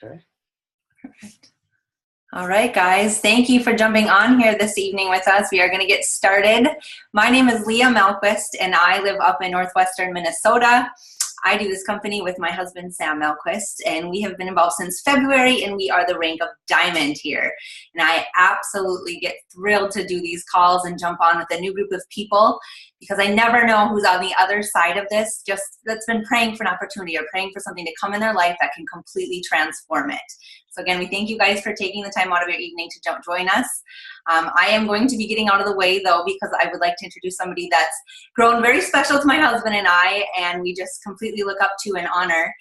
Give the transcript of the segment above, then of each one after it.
Okay. Perfect. All right, guys, thank you for jumping on here this evening with us. We are going to get started. My name is Leah Melquist, and I live up in northwestern Minnesota. I do this company with my husband, Sam Melquist, and we have been involved since February, and we are the rank of Diamond here. And I absolutely get thrilled to do these calls and jump on with a new group of people because I never know who's on the other side of this, just that's been praying for an opportunity or praying for something to come in their life that can completely transform it. So again, we thank you guys for taking the time out of your evening to join us. I am going to be getting out of the way though, because I would like to introduce somebody that's grown very special to my husband and I, and we just completely look up to and honor.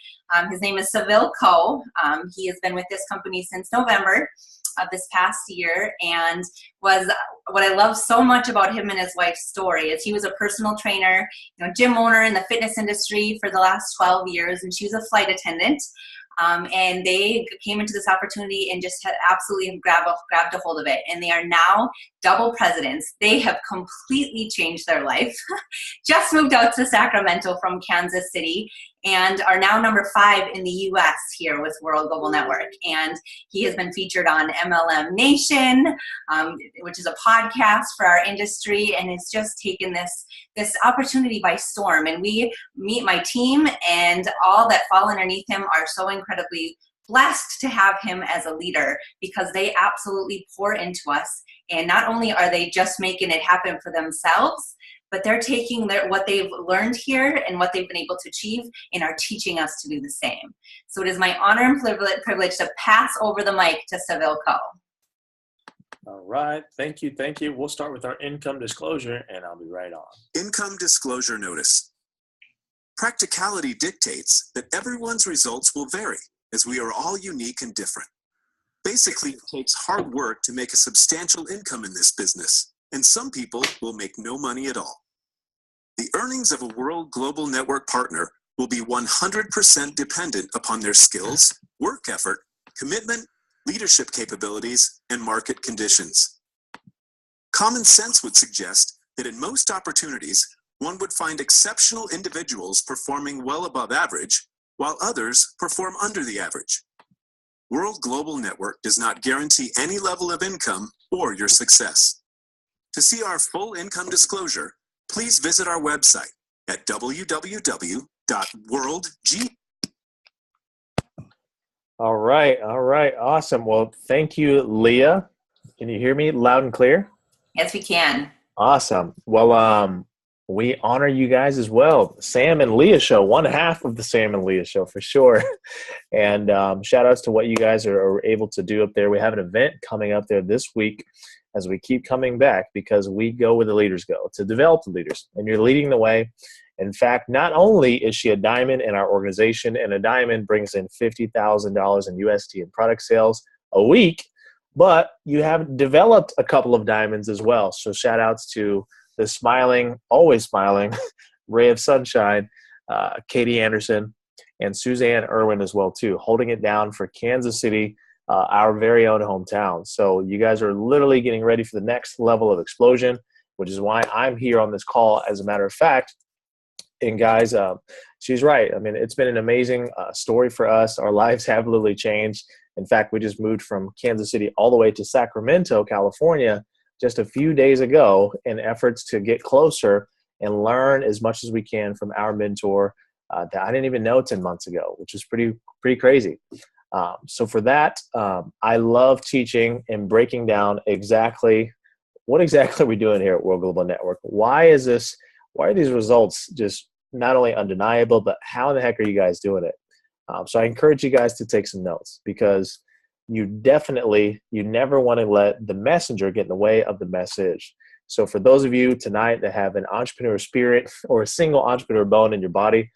His name is Seville Ko. He has been with this company since November of this past year, and was what I love so much about him and his wife's story is he was a personal trainer, gym owner in the fitness industry for the last 12 years, and she was a flight attendant. And they came into this opportunity and just had absolutely grabbed a hold of it. And they are now double presidents. They have completely changed their life. Just moved out to Sacramento from Kansas City and are now number 5 in the US here with World Global Network. And he has been featured on MLM Nation, which is a podcast for our industry, and it's just taken this opportunity by storm. And we meet my team, and all that fall underneath him are so incredibly blessed to have him as a leader because they absolutely pour into us. And not only are they just making it happen for themselves, but they're taking what they've learned here and what they've been able to achieve and are teaching us to do the same. So it is my honor and privilege to pass over the mic to Seville Ko. All right. Thank you. Thank you. We'll start with our income disclosure, and I'll be right on. Income disclosure notice. Practicality dictates that everyone's results will vary, as we are all unique and different. Basically, it takes hard work to make a substantial income in this business, and some people will make no money at all. The earnings of a World Global Network partner will be 100% dependent upon their skills, work effort, commitment, leadership capabilities, and market conditions. Common sense would suggest that in most opportunities, one would find exceptional individuals performing well above average, while others perform under the average. World Global Network does not guarantee any level of income or your success. To see our full income disclosure, please visit our website at www.worldg. All right. Awesome. Well, thank you, Leah. Can you hear me loud and clear? Yes, we can. Awesome. Well, we honor you guys as well. Sam and Leah show, one half of the Sam and Leah show for sure. And shout outs to what you guys are able to do up there. We have an event coming up there this week as we keep coming back because we go where the leaders go to develop the leaders, and you're leading the way. In fact, not only is she a diamond in our organization, and a diamond brings in $50,000 in USD in product sales a week, but you have developed a couple of diamonds as well. So shout outs to the smiling, always smiling, ray of sunshine, Katie Anderson, and Suzanne Erwin as well too, holding it down for Kansas City, our very own hometown. So you guys are literally getting ready for the next level of explosion, which is why I'm here on this call, as a matter of fact. And guys, she's right. I mean, it's been an amazing story for us. Our lives have literally changed. In fact, we just moved from Kansas City all the way to Sacramento, California, just a few days ago in efforts to get closer and learn as much as we can from our mentor that I didn't even know 10 months ago, which is pretty crazy. So for that, I love teaching and breaking down what exactly are we doing here at World Global Network. Why are these results just not only undeniable, but how in the heck are you guys doing it? So I encourage you guys to take some notes because you never want to let the messenger get in the way of the message. So for those of you tonight that have an entrepreneur spirit or a single entrepreneur bone in your body,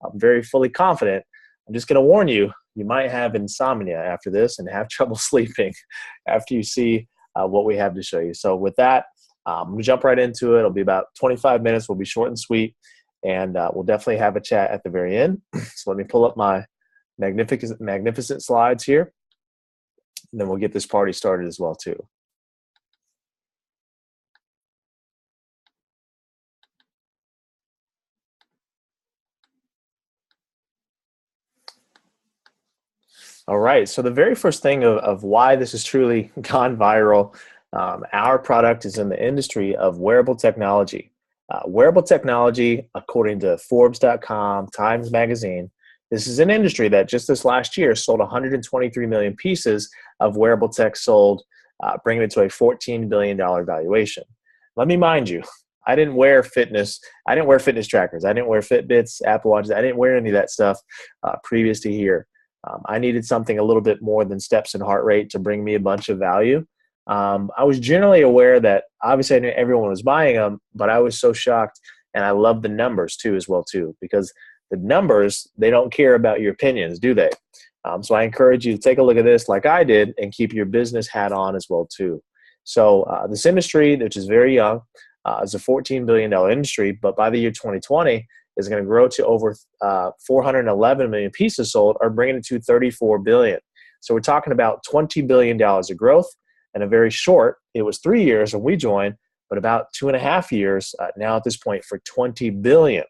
I'm very fully confident. I'm just going to warn you, you might have insomnia after this and have trouble sleeping after you see what we have to show you. So with that, I'm going to jump right into it. It'll be about 25 minutes. We'll be short and sweet, and we'll definitely have a chat at the very end. So let me pull up my magnificent slides here, and then we'll get this party started as well too. All right. So the very first thing of why this has truly gone viral, our product is in the industry of wearable technology. Wearable technology, according to Forbes.com, Times Magazine, this is an industry that just this last year sold 123 million pieces of wearable tech sold, bringing it to a $14 billion valuation. Let me mind you, I didn't wear fitness. I didn't wear fitness trackers. I didn't wear Fitbits, Apple Watches. I didn't wear any of that stuff previous to here. I needed something a little bit more than steps and heart rate to bring me a bunch of value. I was generally aware that obviously I knew everyone was buying them, but I was so shocked, and I love the numbers too as well too, because the numbers, they don't care about your opinions, do they? So I encourage you to take a look at this like I did and keep your business hat on as well too. So this industry, which is very young, is a $14 billion industry, but by the year 2020 is going to grow to over 411 million pieces sold, or bringing it to 34 billion. So we're talking about $20 billion of growth. And a very short, it was 3 years when we joined, but about 2.5 years now at this point for 20 billion.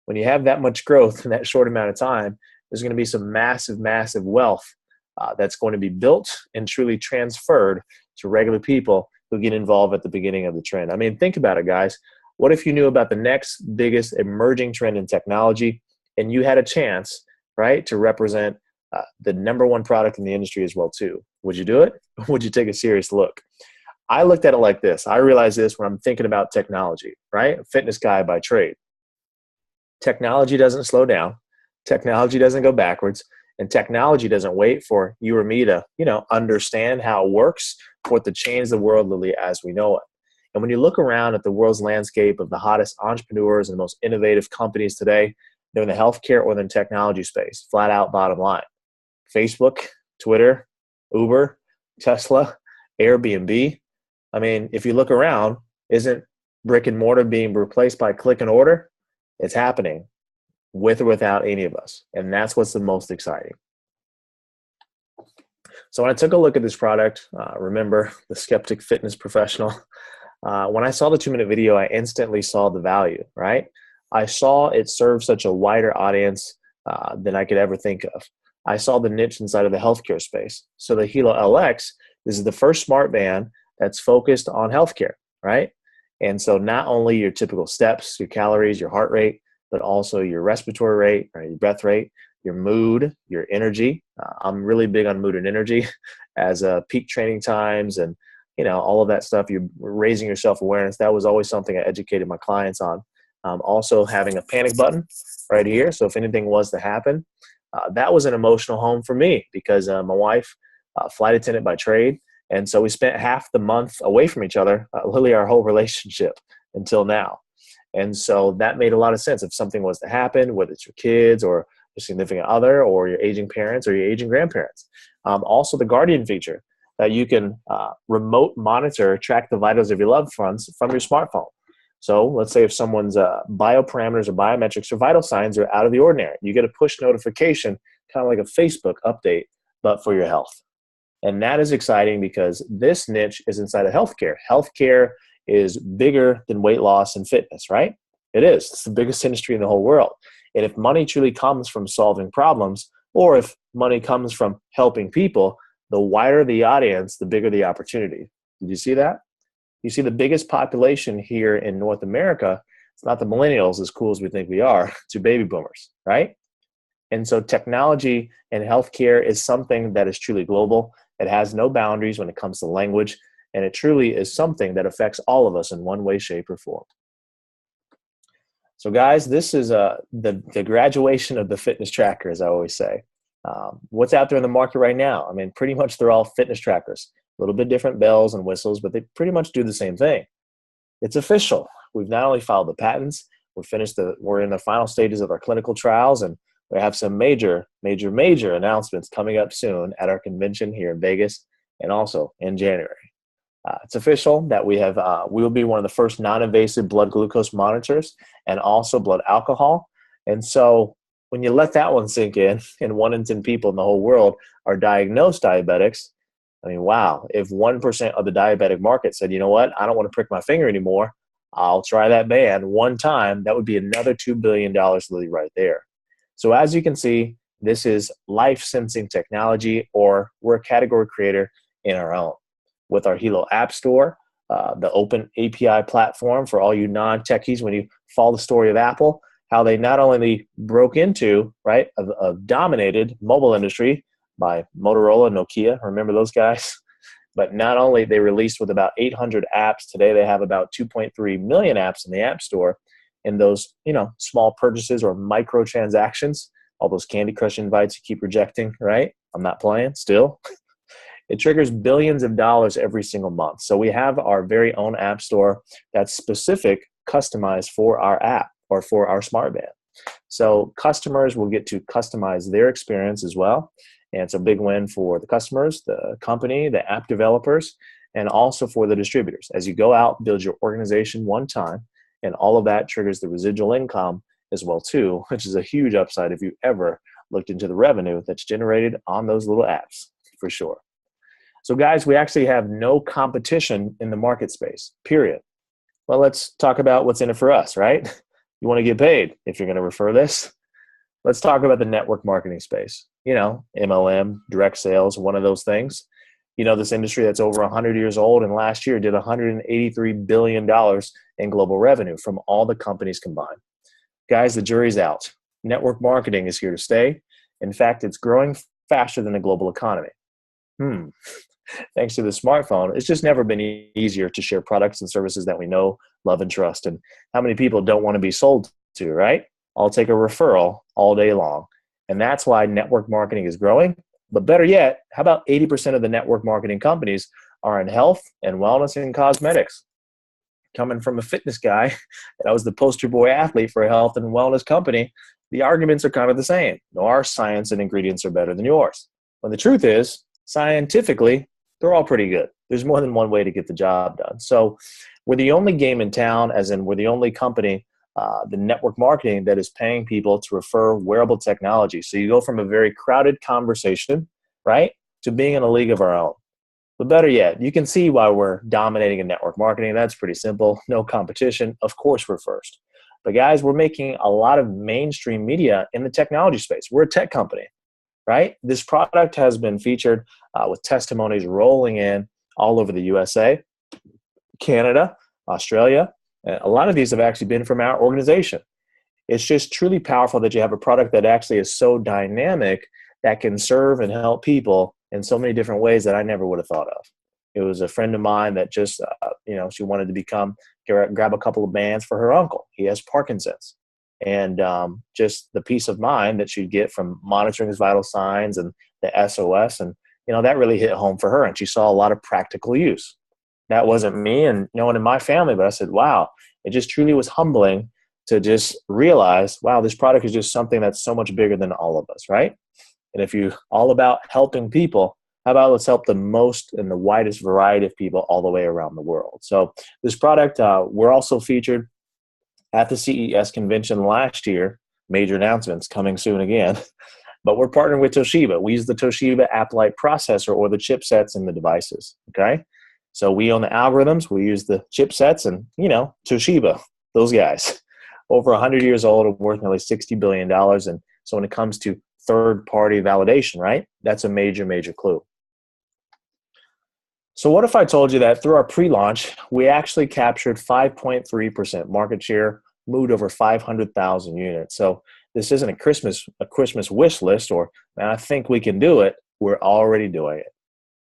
When you have that much growth in that short amount of time, there's going to be some massive, massive wealth that's going to be built and truly transferred to regular people who get involved at the beginning of the trend. I mean, think about it, guys. What if you knew about the next biggest emerging trend in technology and you had a chance, right, to represent the number one product in the industry as well too? Would you do it? Would you take a serious look? I looked at it like this. I realized this when I'm thinking about technology, right? A fitness guy by trade. Technology doesn't slow down. Technology doesn't go backwards. And technology doesn't wait for you or me to, understand how it works for it to change the world literally as we know it. And when you look around at the world's landscape of the hottest entrepreneurs and the most innovative companies today, they're in the healthcare or the technology space, flat out bottom line. Facebook, Twitter, Uber, Tesla, Airbnb. I mean, if you look around, isn't brick and mortar being replaced by click and order? It's happening with or without any of us. And that's what's the most exciting. So when I took a look at this product, remember the skeptic fitness professional, when I saw the 2-minute video, I instantly saw the value, right? I saw it serve such a wider audience than I could ever think of. I saw the niche inside of the healthcare space. So the Hilo LX, this is the first smart band that's focused on healthcare, right? And so not only your typical steps, your calories, your heart rate, but also your respiratory rate, right, your breath rate, your mood, your energy. I'm really big on mood and energy as peak training times and, all of that stuff. You're raising your self-awareness. That was always something I educated my clients on. Also having a panic button right here. So if anything was to happen, that was an emotional home for me because my wife, flight attendant by trade. And so we spent half the month away from each other, literally our whole relationship until now. And so that made a lot of sense. If something was to happen, whether it's your kids or your significant other or your aging parents or your aging grandparents. Also the Guardian feature that you can remote monitor, track the vitals of your loved ones from your smartphone. So let's say if someone's bioparameters or biometrics or vital signs are out of the ordinary, you get a push notification, kind of like a Facebook update, but for your health. And that is exciting because this niche is inside of healthcare. Healthcare is bigger than weight loss and fitness, right? It is. It's the biggest industry in the whole world. And if money truly comes from solving problems, or if money comes from helping people, the wider the audience, the bigger the opportunity. Did you see that? You see the biggest population here in North America, it's not the millennials, as cool as we think we are, to baby boomers, right? And so technology and healthcare is something that is truly global. It has no boundaries when it comes to language, and it truly is something that affects all of us in one way, shape, or form. So guys, this is the graduation of the fitness tracker, as I always say. What's out there in the market right now? I mean, pretty much they're all fitness trackers. A little bit different bells and whistles, but they pretty much do the same thing. It's official. We've not only filed the patents, we're in the final stages of our clinical trials, and we have some major announcements coming up soon at our convention here in Vegas and also in January. It's official that we will be one of the first non-invasive blood glucose monitors and also blood alcohol. And so when you let that one sink in, and 1 in 10 people in the whole world are diagnosed diabetics, I mean, wow, if 1% of the diabetic market said, you know what, I don't want to prick my finger anymore, I'll try that band one time, that would be another $2 billion right there. So as you can see, This is life sensing technology, or we're a category creator in our own. With our Hilo App Store, the open API platform for all you non-techies, when you follow the story of Apple, how they not only broke into, right, a dominated mobile industry by Motorola, Nokia, remember those guys? But not only they released with about 800 apps, today they have about 2.3 million apps in the App Store. And those, small purchases or microtransactions, all those Candy Crush invites you keep rejecting, right? I'm not playing still. It triggers billions of dollars every single month. So we have our very own App Store that's specific, customized for our app or for our smartband. So customers will get to customize their experience as well. And it's a big win for the customers, the company, the app developers, and also for the distributors. As you go out, build your organization one time, and all of that triggers the residual income as well too, which is a huge upside if you ever looked into the revenue that's generated on those little apps, for sure. So guys, we actually have no competition in the market space, period. Well, let's talk about what's in it for us, right? You want to get paid if you're going to refer this. Let's talk about the network marketing space. MLM, direct sales, one of those things. This industry that's over 100 years old, and last year did $183 billion in global revenue from all the companies combined. Guys, the jury's out. Network marketing is here to stay. In fact, it's growing faster than the global economy. Thanks to the smartphone, it's just never been easier to share products and services that we know, love, and trust. And how many people don't want to be sold to, right? I'll take a referral all day long. And that's why network marketing is growing. But better yet, how about 80% of the network marketing companies are in health and wellness and cosmetics? Coming from a fitness guy, and I was the poster boy athlete for a health and wellness company, the arguments are kind of the same. No, our science and ingredients are better than yours. When the truth is, scientifically, they're all pretty good. There's more than one way to get the job done. So we're the only game in town, as in we're the only company, the network marketing, that is paying people to refer wearable technology. So you go from a very crowded conversation, right, to being in a league of our own. But better yet, you can see why we're dominating in network marketing. That's pretty simple. No competition. Of course, we're first. But guys, we're making a lot of mainstream media in the technology space. We're a tech company, right? This product has been featured with testimonies rolling in all over the USA, Canada, Australia. And a lot of these have actually been from our organization. It's just truly powerful that you have a product that actually is so dynamic that can serve and help people in so many different ways that I never would have thought of. It was a friend of mine that just, she wanted to grab a couple of bands for her uncle. He has Parkinson's. And just the peace of mind that she'd get from monitoring his vital signs and the SOS. And, that really hit home for her. And she saw a lot of practical use. That wasn't me and no one in my family, but I said, wow, it just truly was humbling to just realize, wow, this product is just something that's so much bigger than all of us, right? And if you're all about helping people, how about let's help the most and the widest variety of people all the way around the world. So this product, we're also featured at the CES convention last year. Major announcements coming soon again. But we're partnering with Toshiba. We use the Toshiba Applight processor or the chipsets in the devices, okay? So we own the algorithms, we use the chipsets, and, Toshiba, those guys, over 100 years old and worth nearly $60 billion. And so when it comes to third-party validation, right, that's a major, major clue. So what if I told you that through our pre-launch, we actually captured 5.3% market share, moved over 500,000 units. So this isn't a Christmas wish list or, man, I think we can do it. We're already doing it.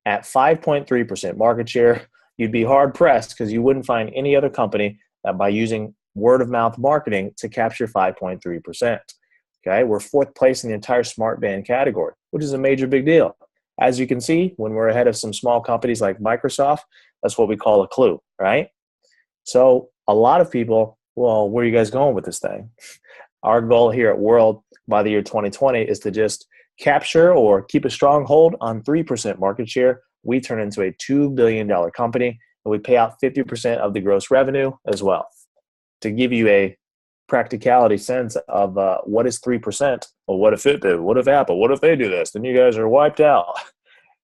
At 5.3% market share, you'd be hard-pressed because you wouldn't find any other company that by using word-of-mouth marketing to capture 5.3%. Okay, we're fourth place in the entire smart band category, which is a major big deal. As you can see, when we're ahead of some small companies like Microsoft, that's what we call a clue, right? So a lot of people, well, where are you guys going with this thing? Our goal here at World by the year 2020 is to just capture or keep a strong hold on 3% market share. We turn into a $2 billion company, and we pay out 50% of the gross revenue as well. To give you a practicality sense of what is 3%, well, what if Fitbit, what if Apple, what if they do this? Then you guys are wiped out.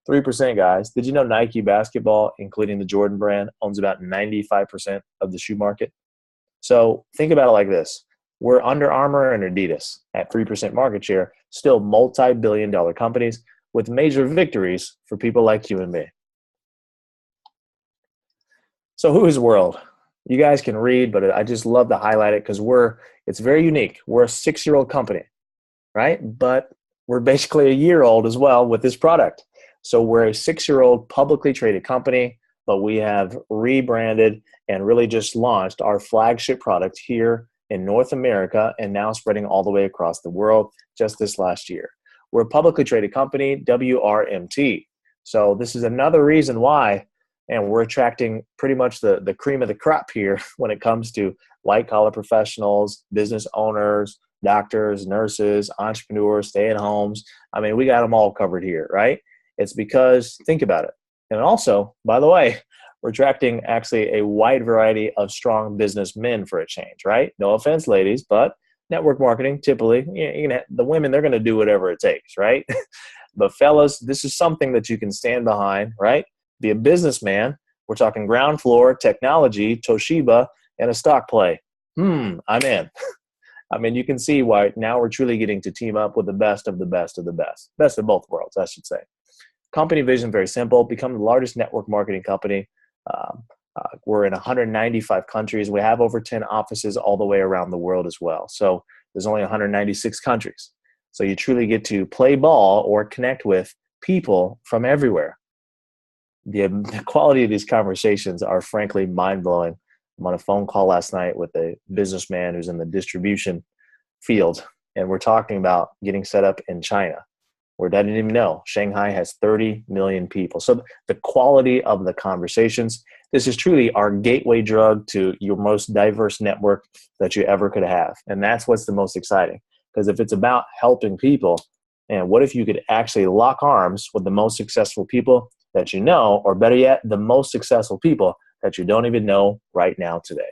3%, guys. Did you know Nike basketball, including the Jordan brand, owns about 95% of the shoe market? So think about it like this. We're Under Armour and Adidas at 3% market share, still multi-billion-dollar companies with major victories for people like you and me. So who is World? You guys can read, but I just love to highlight it because it's very unique. We're a 6-year-old company, right? But we're basically a year old as well with this product. So we're a 6-year-old publicly traded company, but we have rebranded and really just launched our flagship product here in North America and now spreading all the way across the world just this last year. We're a publicly traded company, WRMT. So this is another reason why, and we're attracting pretty much the cream of the crop here when it comes to white-collar professionals, business owners, doctors, nurses, entrepreneurs, stay-at-homes. I mean, we got them all covered here, right? It's because, think about it. And also, by the way, we're attracting actually a wide variety of strong businessmen for a change, right? No offense, ladies, but network marketing, typically, the women, they're going to do whatever it takes, right? But fellas, this is something that you can stand behind, right? Be a businessman. We're talking ground floor, technology, Toshiba, and a stock play. I'm in. I mean, you can see why now we're truly getting to team up with the best of the best of the best. Best of both worlds, I should say. Company vision, very simple. Become the largest network marketing company. We're in 195 countries. We have over 10 offices all the way around the world as well. So there's only 196 countries. So you truly get to play ball or connect with people from everywhere. The quality of these conversations are frankly mind-blowing. I'm on a phone call last night with a businessman who's in the distribution field, and we're talking about getting set up in China, where I didn't even know Shanghai has 30 million people. So the quality of the conversations, this is truly our gateway drug to your most diverse network that you ever could have. And that's what's the most exciting. Because if it's about helping people, and what if you could actually lock arms with the most successful people that you know, or better yet, the most successful people that you don't even know right now today.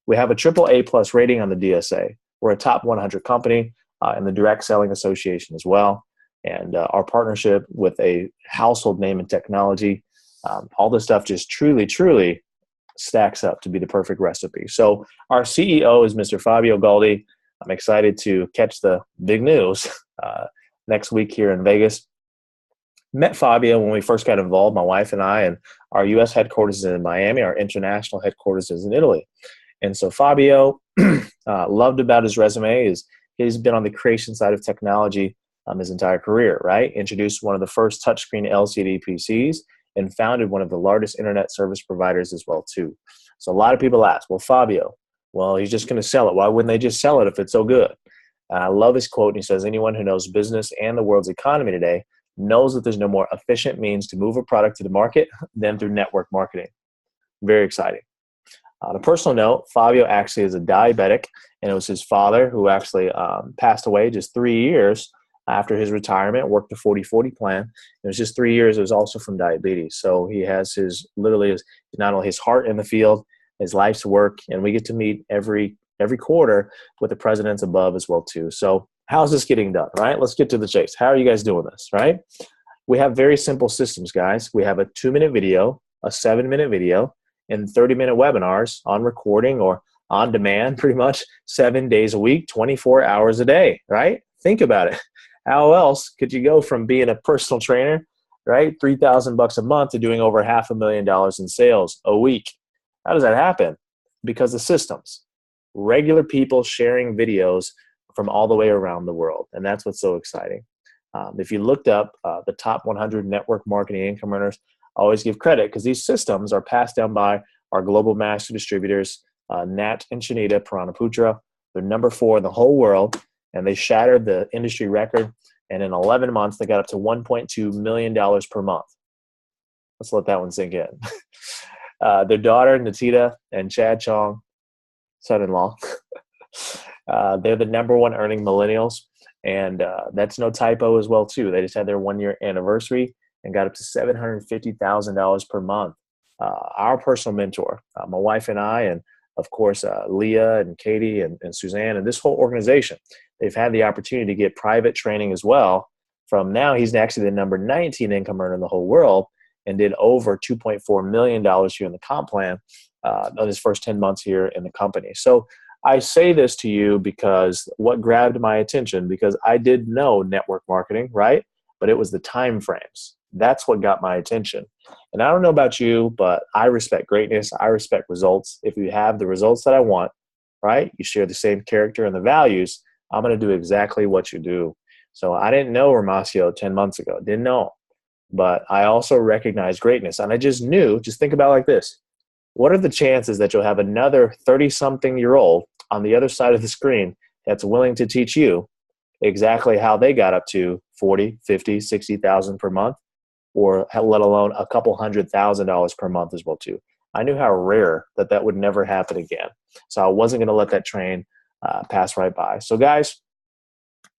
We have a AAA+ rating on the DSA. We're a top 100 company in the Direct Selling Association as well. And our partnership with a household name in technology, all this stuff just truly, truly stacks up to be the perfect recipe. So our CEO is Mr. Fabio Galdi. I'm excited to catch the big news next week here in Vegas. Met Fabio when we first got involved, my wife and I, and our U.S. headquarters is in Miami. Our international headquarters is in Italy. And so Fabio, loved about his resume is he's been on the creation side of technology his entire career, right? Introduced one of the first touchscreen LCD PCs and founded one of the largest internet service providers as well, too. So a lot of people ask, well, Fabio, well, he's just going to sell it. Why wouldn't they just sell it if it's so good? And I love his quote. He says, anyone who knows business and the world's economy today knows that there's no more efficient means to move a product to the market than through network marketing. Very exciting. On a personal note, Fabio actually is a diabetic, and it was his father who actually passed away just 3 years after his retirement, worked the 40-40 plan. It was just 3 years. It was also from diabetes. So he has not only his heart in the field, his life's work, and we get to meet every quarter with the presidents above as well too. So how's this getting done, right? Let's get to the chase. How are you guys doing this, right? We have very simple systems, guys. We have a 2-minute video, a 7-minute video, and 30-minute webinars on recording or on demand pretty much 7 days a week, 24 hours a day, right? Think about it. How else could you go from being a personal trainer, right, $3,000 a month to doing over $500,000 in sales a week? How does that happen? Because of systems. Regular people sharing videos from all the way around the world. And that's what's so exciting. If you looked up the top 100 network marketing income earners, I always give credit because these systems are passed down by our global master distributors, Nat and Shanita Puranaputra. They're number 4 in the whole world, and they shattered the industry record. And in 11 months, they got up to $1.2 million per month. Let's let that one sink in. Their daughter, Natita, and Chad Chong, son-in-law, they're the number 1 earning millennials. And that's no typo as well, too. They just had their 1-year anniversary and got up to $750,000 per month. Our personal mentor, my wife and I, and of course, Leah and Katie and Suzanne and this whole organization, they've had the opportunity to get private training as well. From now, he's actually the number 19 income earner in the whole world and did over $2.4 million here in the comp plan on his first 10 months here in the company. So I say this to you because what grabbed my attention, because I did know network marketing, right? But it was the time frames. That's what got my attention. And I don't know about you, but I respect greatness. I respect results. If you have the results that I want, right? You share the same character and the values, I'm going to do exactly what you do. So I didn't know Ramasio 10 months ago. Didn't know. But I also recognize greatness. And I just knew, just think about it like this. What are the chances that you'll have another 30-something-year-old on the other side of the screen that's willing to teach you exactly how they got up to 40, 50, 60,000 per month, or let alone a couple $100,000 per month as well too? I knew how rare that would never happen again. So I wasn't going to let that train pass right by. So guys,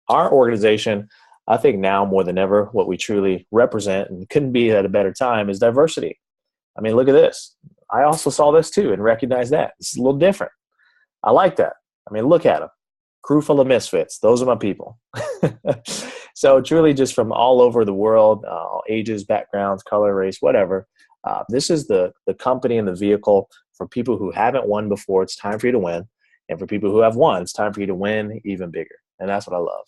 our organization, I think now more than ever, what we truly represent, and couldn't be at a better time, is diversity. I mean, look at this. I also saw this too and recognized that. It's a little different. I like that. I mean, look at them. Crew full of misfits. Those are my people. So truly just from all over the world, ages, backgrounds, color, race, whatever. This is the company and the vehicle for people who haven't won before. It's time for you to win. And for people who have won, it's time for you to win even bigger. And that's what I love.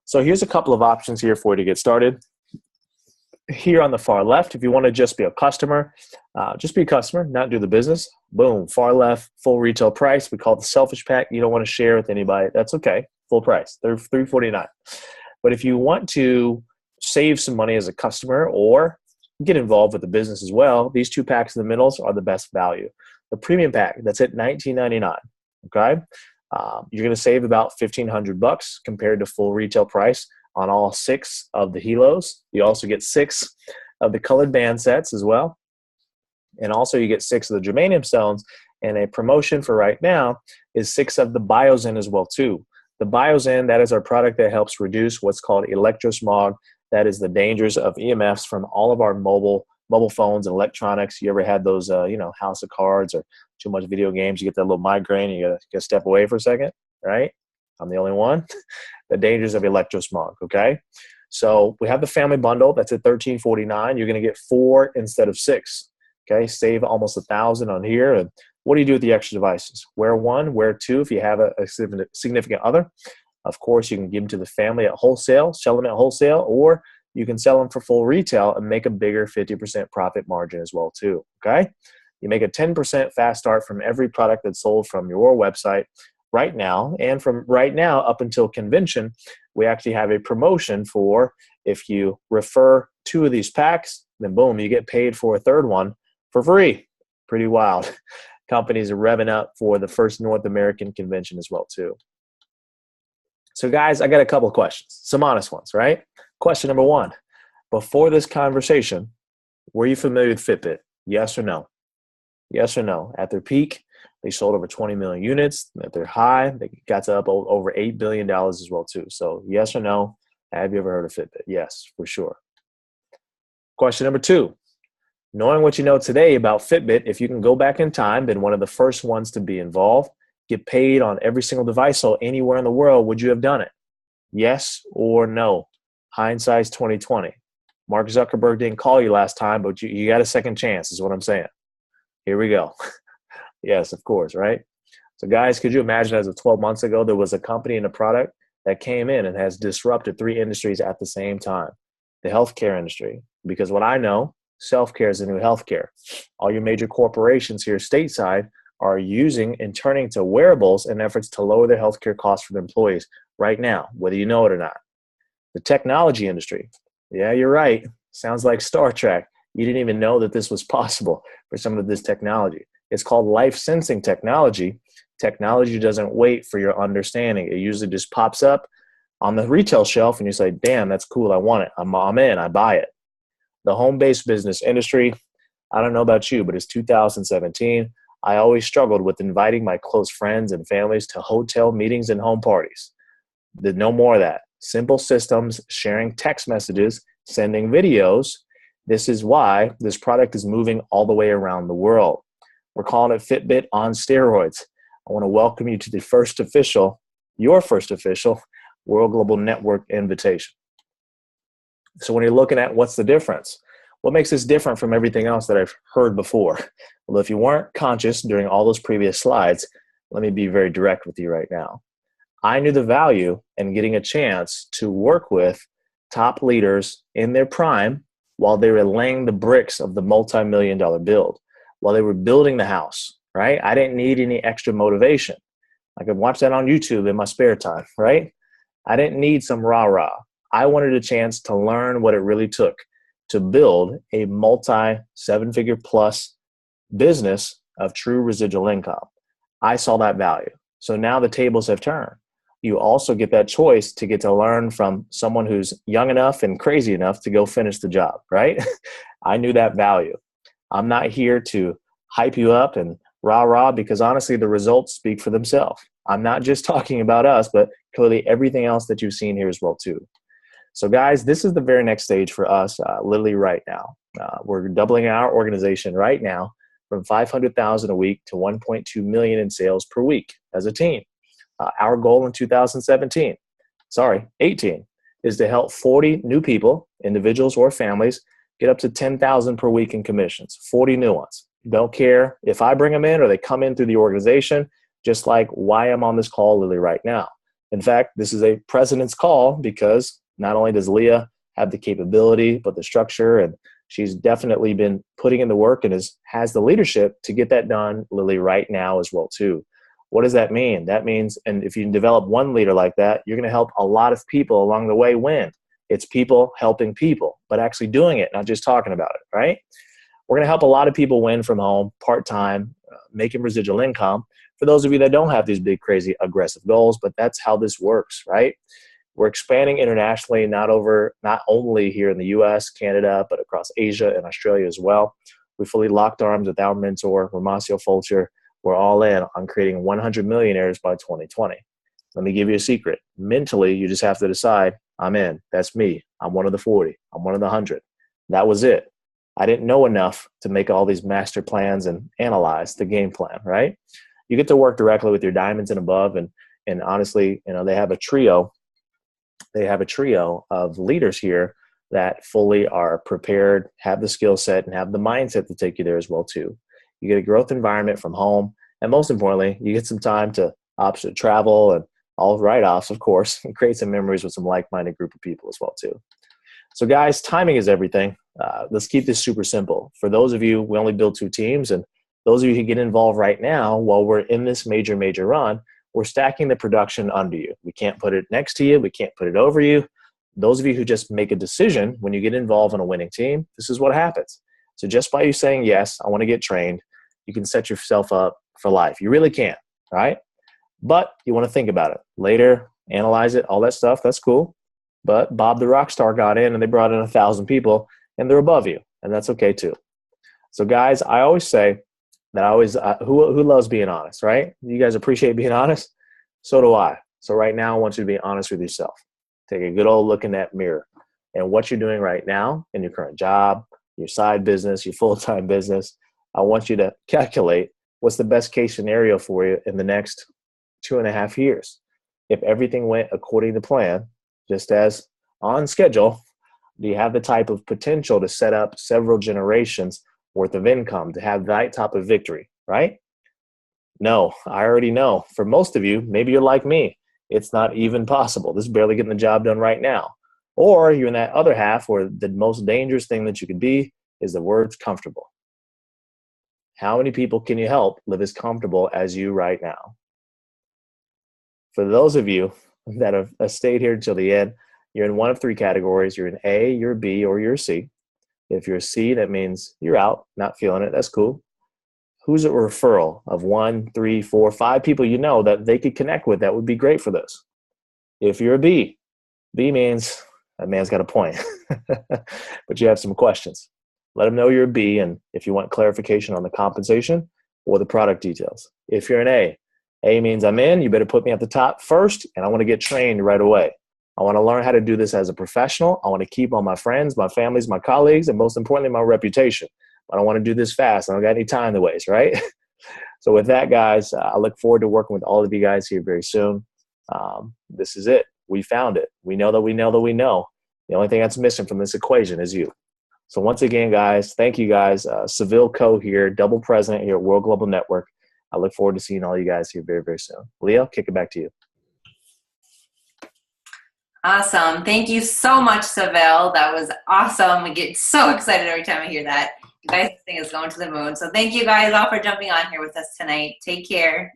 So here's a couple of options here for you to get started. Here on the far left, if you want to just be a customer, not do the business. Boom, far left, full retail price. We call it the selfish pack. You don't want to share with anybody. That's okay. Full price. They're $349. But if you want to save some money as a customer or get involved with the business as well, these two packs in the middle are the best value. The premium pack, that's at $19.99. Okay, you're going to save about $1,500 compared to full retail price on all 6 of the Helos. You also get 6 of the colored band sets as well. And also you get 6 of the germanium stones. And a promotion for right now is 6 of the Biozen as well too. The Biozen, that is our product that helps reduce what's called electrosmog. That is the dangers of EMFs from all of our mobile phones and electronics. You ever had those, house of cards or too much video games, you get that little migraine and you gotta step away for a second, right? I'm the only one. The dangers of electrosmog, okay? So we have the family bundle. That's at $13.49. You're going to get 4 instead of 6, okay? Save almost $1,000 on here. And what do you do with the extra devices? Wear 1, wear 2 if you have a significant other. Of course, you can give them to the family at wholesale, sell them at wholesale, or you can sell them for full retail and make a bigger 50% profit margin as well too, okay? You make a 10% fast start from every product that's sold from your website right now. And from right now up until convention, we actually have a promotion for if you refer 2 of these packs, then boom, you get paid for a 3rd one for free. Pretty wild. Companies are revving up for the first North American convention as well too. So guys, I got a couple of questions, some honest ones, right? Question number 1, before this conversation, were you familiar with Fitbit? Yes or no? Yes or no? At their peak, they sold over 20 million units. At their high, they got to up over $8 billion as well too. So yes or no? Have you ever heard of Fitbit? Yes, for sure. Question number 2, knowing what you know today about Fitbit, if you can go back in time, been one of the first ones to be involved, get paid on every single device sold anywhere in the world, would you have done it? Yes or no? Hindsight's 2020. Mark Zuckerberg didn't call you last time, but you got a second chance is what I'm saying. Here we go. Yes, of course, right? So guys, could you imagine as of 12 months ago, there was a company and a product that came in and has disrupted 3 industries at the same time. The healthcare industry, because what I know, self-care is the new healthcare. All your major corporations here stateside are using and turning to wearables in efforts to lower their healthcare costs for their employees right now, whether you know it or not. The technology industry. Yeah, you're right. Sounds like Star Trek. You didn't even know that this was possible for some of this technology. It's called life sensing technology. Technology doesn't wait for your understanding. It usually just pops up on the retail shelf and you say, damn, that's cool. I want it. I'm in. I buy it. The home-based business industry, I don't know about you, but it's 2017. I always struggled with inviting my close friends and families to hotel meetings and home parties. No more of that. Simple systems, sharing text messages, sending videos. This is why this product is moving all the way around the world. We're calling it Fitbit on steroids. I want to welcome you to the your first official World Global Network invitation. So when you're looking at what's the difference, what makes this different from everything else that I've heard before? Well, if you weren't conscious during all those previous slides, let me be very direct with you right now. I knew the value in getting a chance to work with top leaders in their prime while they were laying the bricks of the multi-million-dollar build, while they were building the house, right? I didn't need any extra motivation. I could watch that on YouTube in my spare time, right? I didn't need some rah-rah. I wanted a chance to learn what it really took to build a multi-seven-figure plus business of true residual income. I saw that value. So now the tables have turned. You also get that choice to get to learn from someone who's young enough and crazy enough to go finish the job, right? I knew that value. I'm not here to hype you up and rah-rah, because honestly, the results speak for themselves. I'm not just talking about us, but clearly everything else that you've seen here as well too. So guys, this is the very next stage for us, literally right now. We're doubling our organization right now from 500,000 a week to 1.2 million in sales per week as a team. Our goal in 18, is to help 40 new people, individuals or families, get up to 10,000 per week in commissions, 40 new ones. Don't care if I bring them in or they come in through the organization, just like why I'm on this call literally right now. In fact, this is a president's call because not only does Leah have the capability, but the structure, and she's definitely been putting in the work and has the leadership to get that done literally right now as well too. What does that mean? That means, and if you can develop one leader like that, you're going to help a lot of people along the way win. It's people helping people, but actually doing it, not just talking about it, right? We're going to help a lot of people win from home, part-time, making residual income. For those of you that don't have these big, crazy, aggressive goals, but that's how this works, right? We're expanding internationally, not only here in the US, Canada, but across Asia and Australia as well. We fully locked arms with our mentor, Ramasio Fulcher. We're all in on creating 100 millionaires by 2020. Let me give you a secret. Mentally, you just have to decide, I'm in. That's me. I'm one of the 40. I'm one of the 100. That was it. I didn't know enough to make all these master plans and analyze the game plan, right? You get to work directly with your diamonds and above. And honestly, they have a trio. They have a trio of leaders here that fully are prepared, have the skill set, and have the mindset to take you there as well too. You get a growth environment from home. And most importantly, you get some time to option travel and all write-offs, of course, and create some memories with some like-minded group of people as well too. So guys, timing is everything. Let's keep this super simple. For those of you, we only build 2 teams, and those of you who get involved right now while we're in this major run, we're stacking the production under you. We can't put it next to you. We can't put it over you. Those of you who just make a decision when you get involved in a winning team, this is what happens. So just by you saying, yes, I want to get trained, you can set yourself up for life. You really can, right? But you want to think about it. Later, analyze it, all that stuff, that's cool. But Bob the Rockstar got in and they brought in 1,000 people and they're above you. And that's okay too. So guys, I always say that who loves being honest, right? You guys appreciate being honest? So do I. So right now, I want you to be honest with yourself. Take a good old look in that mirror and what you're doing right now in your current job, your side business, your full-time business. I want you to calculate what's the best case scenario for you in the next 2.5 years. If everything went according to plan, just as on schedule, do you have the type of potential to set up several generations worth of income, to have that type of victory, right? No, I already know. For most of you, maybe you're like me. It's not even possible. This is barely getting the job done right now. Or you're in that other half where the most dangerous thing that you could be is the word comfortable. How many people can you help live as comfortable as you right now? For those of you that have stayed here until the end, you're in one of 3 categories. You're in A, you're B, or you're C. If you're C, that means you're out, not feeling it. That's cool. Who's a referral of 1, 3, 4, 5 people you know that they could connect with that would be great for this? If you're a B, B means that man's got a point, but you have some questions. Let them know you're a B, and if you want clarification on the compensation or the product details. If you're an A means I'm in. You better put me at the top first, and I want to get trained right away. I want to learn how to do this as a professional. I want to keep all my friends, my families, my colleagues, and most importantly, my reputation. I don't want to do this fast. I don't got any time to waste, right? So with that, guys, I look forward to working with all of you guys here very soon. This is it. We found it. We know that we know that we know. The only thing that's missing from this equation is you. So once again, guys, thank you guys. Seville Ko here, Double President here at World Global Network. I look forward to seeing all you guys here very, very soon. Leah, I'll kick it back to you. Awesome. Thank you so much, Seville. That was awesome. I get so excited every time I hear that. You guys' thing is going to the moon. So thank you guys all for jumping on here with us tonight. Take care.